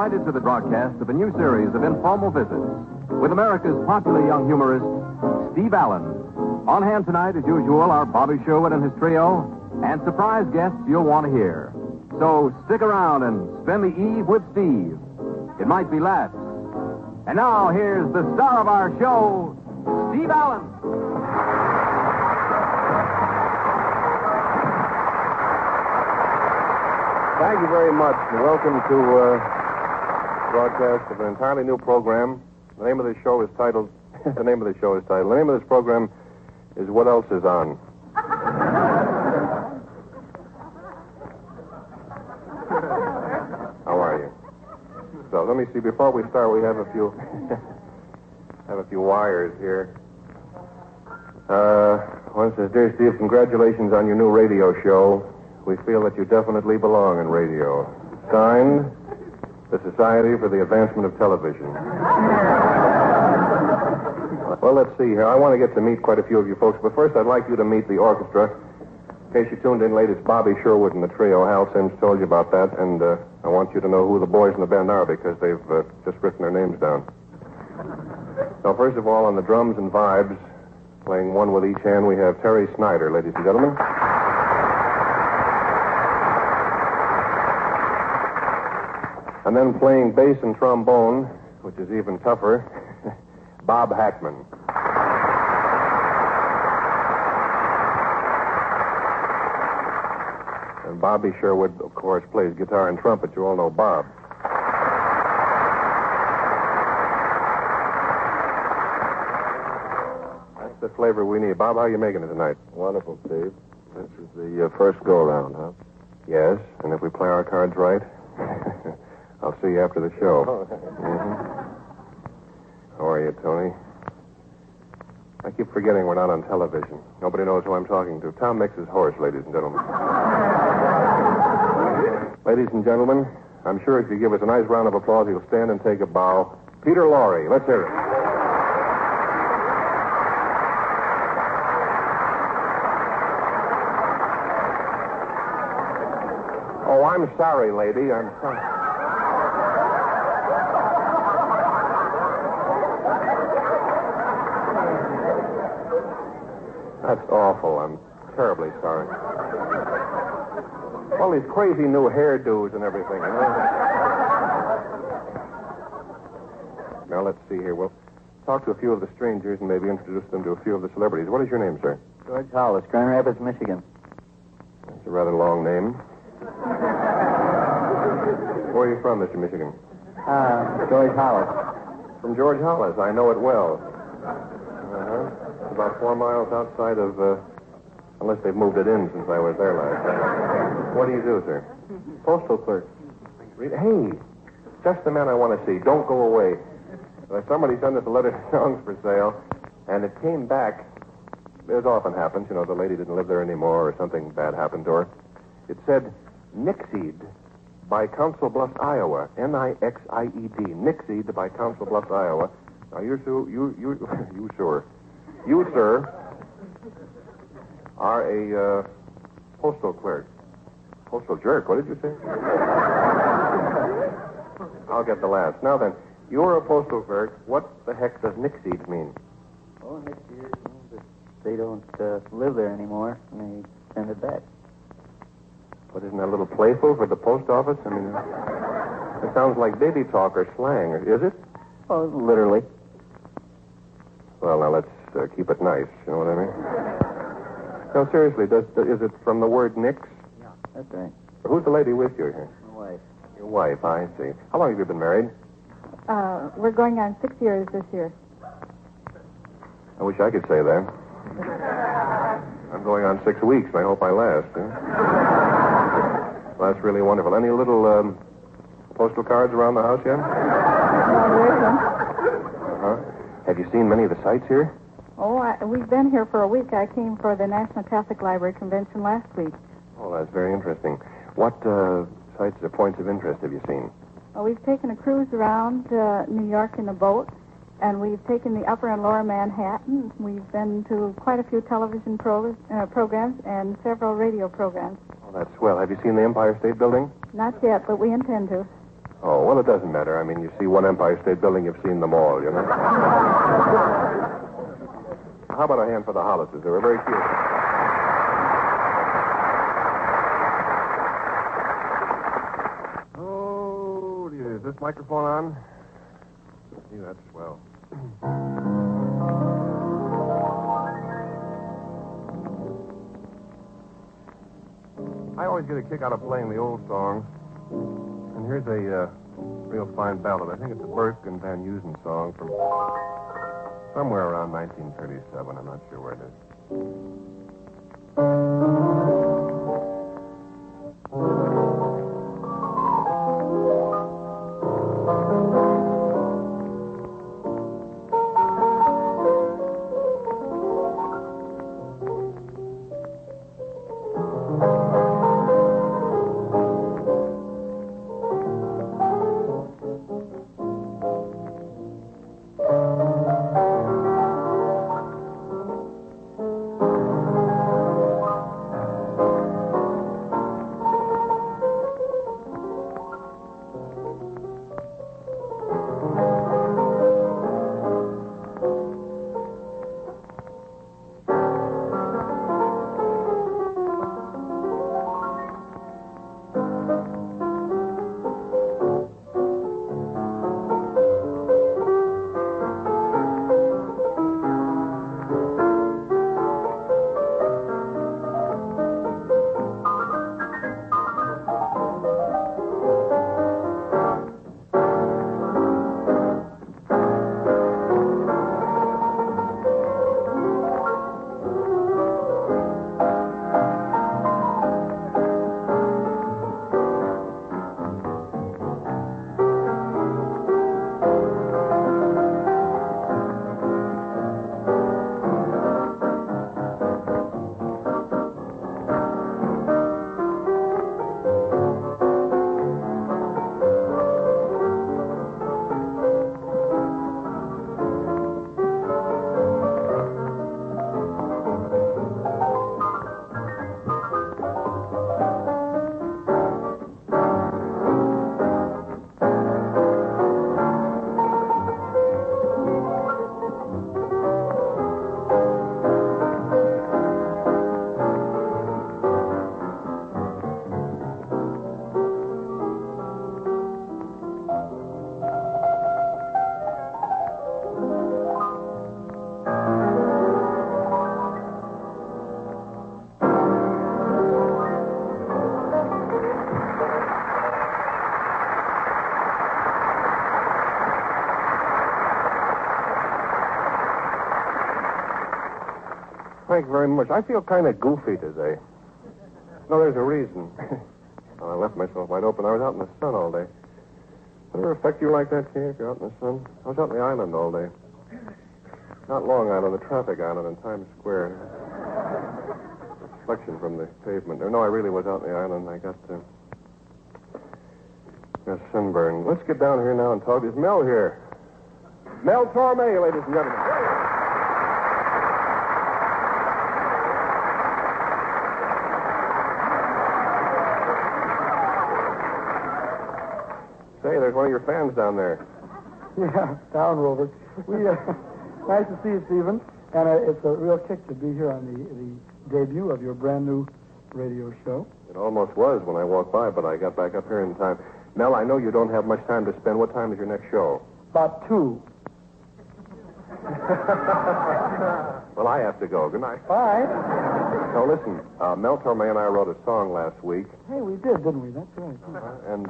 invited to the broadcast of a new series of informal visits with America's popular young humorist, Steve Allen. On hand tonight, as usual, are Bobby Sherwood and his trio, and surprise guests you'll want to hear. So stick around and spend the eve with Steve. It might be last. And now, here's the star of our show, Steve Allen. Thank you very much, and welcome to broadcast of an entirely new program. The name of this program is What Else Is On. How are you? So let me see. Before we start, we have a few wires here. One says, "Dear Steve, congratulations on your new radio show. We feel that you definitely belong in radio. Signed, the Society for the Advancement of Television." Well, let's see here. I want to get to meet quite a few of you folks, but first I'd like you to meet the orchestra. In case you tuned in late, it's Bobby Sherwood and the trio. Hal Sims told you about that, and I want you to know who the boys in the band are because they've just written their names down. So first of all, on the drums and vibes, playing one with each hand, we have Terry Snyder, ladies and gentlemen. And then playing bass and trombone, which is even tougher, Bob Hackman. And Bobby Sherwood, of course, plays guitar and trumpet. You all know Bob. That's the flavor we need. Bob, how are you making it tonight? Wonderful, Steve. This is the first go-around, huh? Yes, and if we play our cards right, I'll see you after the show. Mm-hmm. How are you, Tony? I keep forgetting we're not on television. Nobody knows who I'm talking to. Tom Mix's horse, ladies and gentlemen. Ladies and gentlemen, I'm sure if you give us a nice round of applause, he'll stand and take a bow. Peter Lorre. Let's hear it. Oh, I'm sorry, lady. I'm sorry. That's awful. I'm terribly sorry. All these crazy new hairdos and everything. Now, let's see here. We'll talk to a few of the strangers and maybe introduce them to a few of the celebrities. What is your name, sir? George Hollis, Grand Rapids, Michigan. That's a rather long name. Where are you from, Mr. Michigan? George Hollis. From George Hollis. I know it well. Uh-huh. About 4 miles outside of, unless they've moved it in since I was there last time. What do you do, sir? Postal clerk. Hey, just the man I want to see. Don't go away. Somebody sent us a letter to Songs for Sale, and it came back. As often happens, the lady didn't live there anymore or something bad happened to her. It said, Nixied by Council Bluffs, Iowa. Nixed. Nixied by Council Bluffs, Iowa. Now, you, sir, are a postal clerk. Postal jerk, what did you say? I'll get the last. Now then, you're a postal clerk. What the heck does Nixied mean? Oh, next year means that they don't live there anymore, and they send it back. But isn't that a little playful for the post office? I mean, it sounds like baby talk or slang. Is it? Oh, literally. Well, now let's keep it nice. You know what I mean? No, seriously, is it from the word nix? Yeah, that's right. Who's the lady with you here? My wife. Your wife, I see. How long have you been married? We're going on 6 years this year. I wish I could say that. I'm going on 6 weeks. I hope I last. Well, that's really wonderful. Any little postal cards around the house yet? Uh-huh. Have you seen many of the sights here? Oh, we've been here for a week. I came for the National Catholic Library Convention last week. Oh, that's very interesting. What sights or points of interest have you seen? Well, we've taken a cruise around New York in a boat, and we've taken the Upper and Lower Manhattan. We've been to quite a few television programs and several radio programs. Oh, that's swell. Have you seen the Empire State Building? Not yet, but we intend to. Oh, well, it doesn't matter. I mean, you see one Empire State Building, you've seen them all, you know? How about a hand for the Hollises? They were very cute. Oh, dear. Is this microphone on? Yeah, that's swell. I always get a kick out of playing the old songs. And here's a real fine ballad. I think it's a Burke and Van Heusen song from somewhere around 1937. I'm not sure where it is. Thank you very much. I feel kind of goofy today. No, there's a reason. Well, I left myself wide open. I was out in the sun all day. Does it ever affect you like that, Kay, if you're out in the sun? I was out in the island all day. Not Long Island, the traffic island in Times Square. Reflection from the pavement. No, I really was out in the island. I got sunburned. Let's get down here now and talk. Is Mel here? Mel Torme, ladies and gentlemen. Say, there's one of your fans down there. Yeah, down, Robert. Nice to see you, Stephen. And it's a real kick to be here on the debut of your brand new radio show. It almost was when I walked by, but I got back up here in time. Mel, I know you don't have much time to spend. What time is your next show? About 2. Well, I have to go. Good night. Bye. So listen, Mel Torme and I wrote a song last week. Hey, we did, didn't we? That's right. And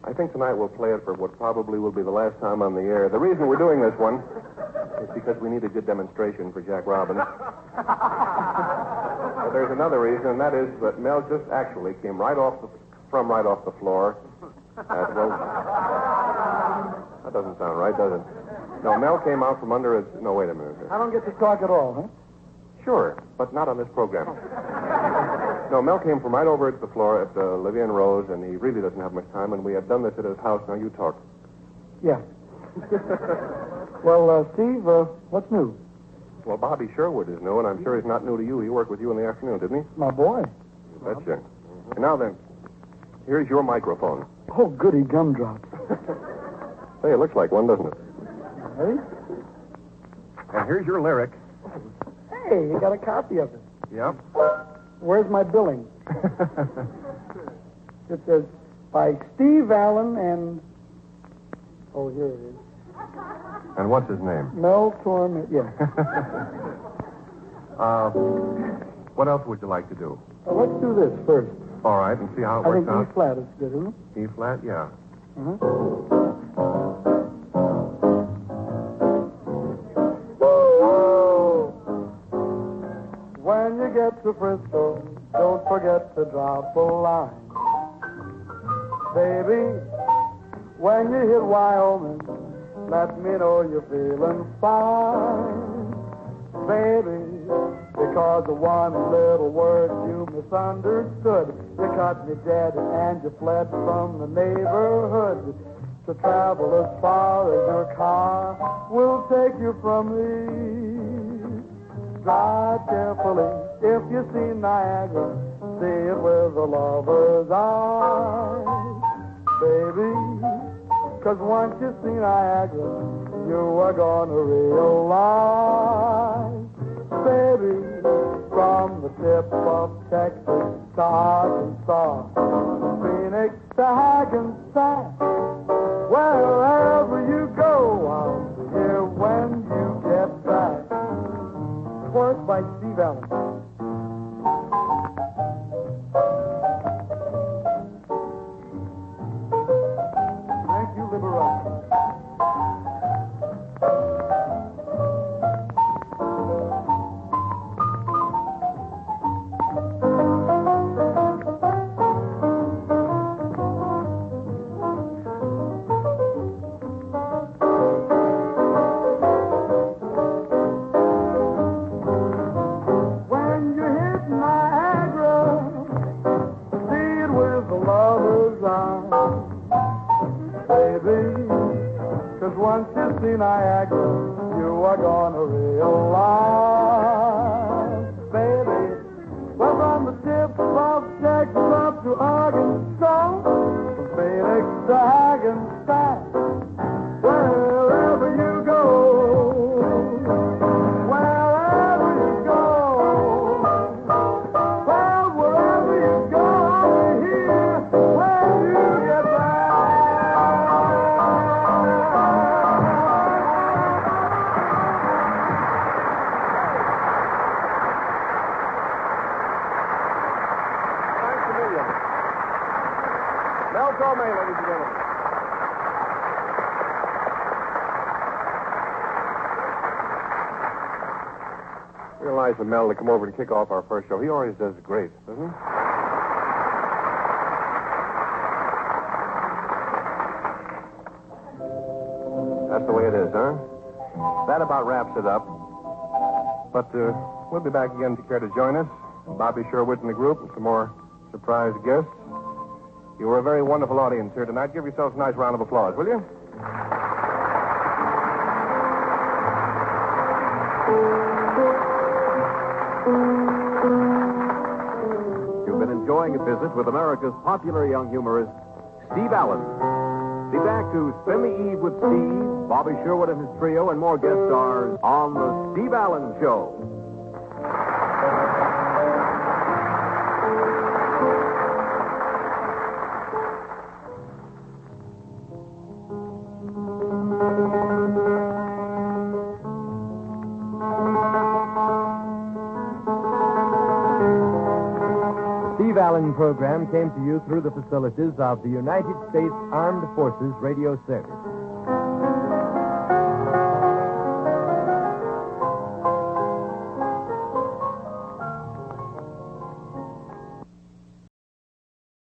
I think tonight we'll play it for what probably will be the last time on the air. The reason we're doing this one is because we need a good demonstration for Jack Robbins. But there's another reason, and that is that Mel just actually came right off the floor. Well, that doesn't sound right, does it? No, Mel came out from under his... No, wait a minute. I don't get to talk at all, huh? Sure, but not on this program. No, Mel came from right over at the floor at Olivia and Rose, and he really doesn't have much time, and we have done this at his house. Now you talk. Yeah. Well, Steve, what's new? Well, Bobby Sherwood is new, and I'm sure he's not new to you. He worked with you in the afternoon, didn't he? My boy. You betcha. And now then, Here's your microphone. Oh, goody gumdrops. Hey, it looks like one, doesn't it? Ready? And here's your lyric. Hey, you got a copy of it. Yep. Where's my billing? It says, by Steve Allen and... Oh, here it is. And what's his name? Mel Torme. Yeah. What else would you like to do? Let's do this first. All right, and see how it I works think out. E flat is good, isn't it? E flat, yeah. Uh-huh. When you get to Frisco, don't forget to drop a line. Baby, when you hit Wyoming, let me know you're feeling fine. Baby, because of one little word you misunderstood, you cut me dead and you fled from the neighborhood. To travel as far as your car will take you from me. Drive carefully. If you see Niagara, see it with a lover's eyes. Baby, 'cause once you see Niagara, you are gonna realize. Baby, from the tip of Texas to Arkansas, Phoenix to Hackensack, wherever you go, I'll be here when you get back. Chorus by Steve Allen. Thank you, Liberace. Niagara, you are gonna realize, baby, well, from the tip of Texas up to Arkansas, from Phoenix to Hackensack, wherever you go, wherever you go, well, wherever you go, I'll be here when you get back. Mel Torme, ladies and gentlemen. Realize for Mel to come over and kick off our first show. He always does great, doesn't he? That's the way it is, huh? That about wraps it up. But we'll be back again if you care to join us. Bobby Sherwood and the group and some more surprise guests. You were a very wonderful audience here tonight. Give yourselves a nice round of applause, will you? You've been enjoying a visit with America's popular young humorist, Steve Allen. Be back to spend the eve with Steve, Bobby Sherwood and his trio, and more guest stars on The Steve Allen Show. Steve Allen program came to you through the facilities of the United States Armed Forces Radio Service.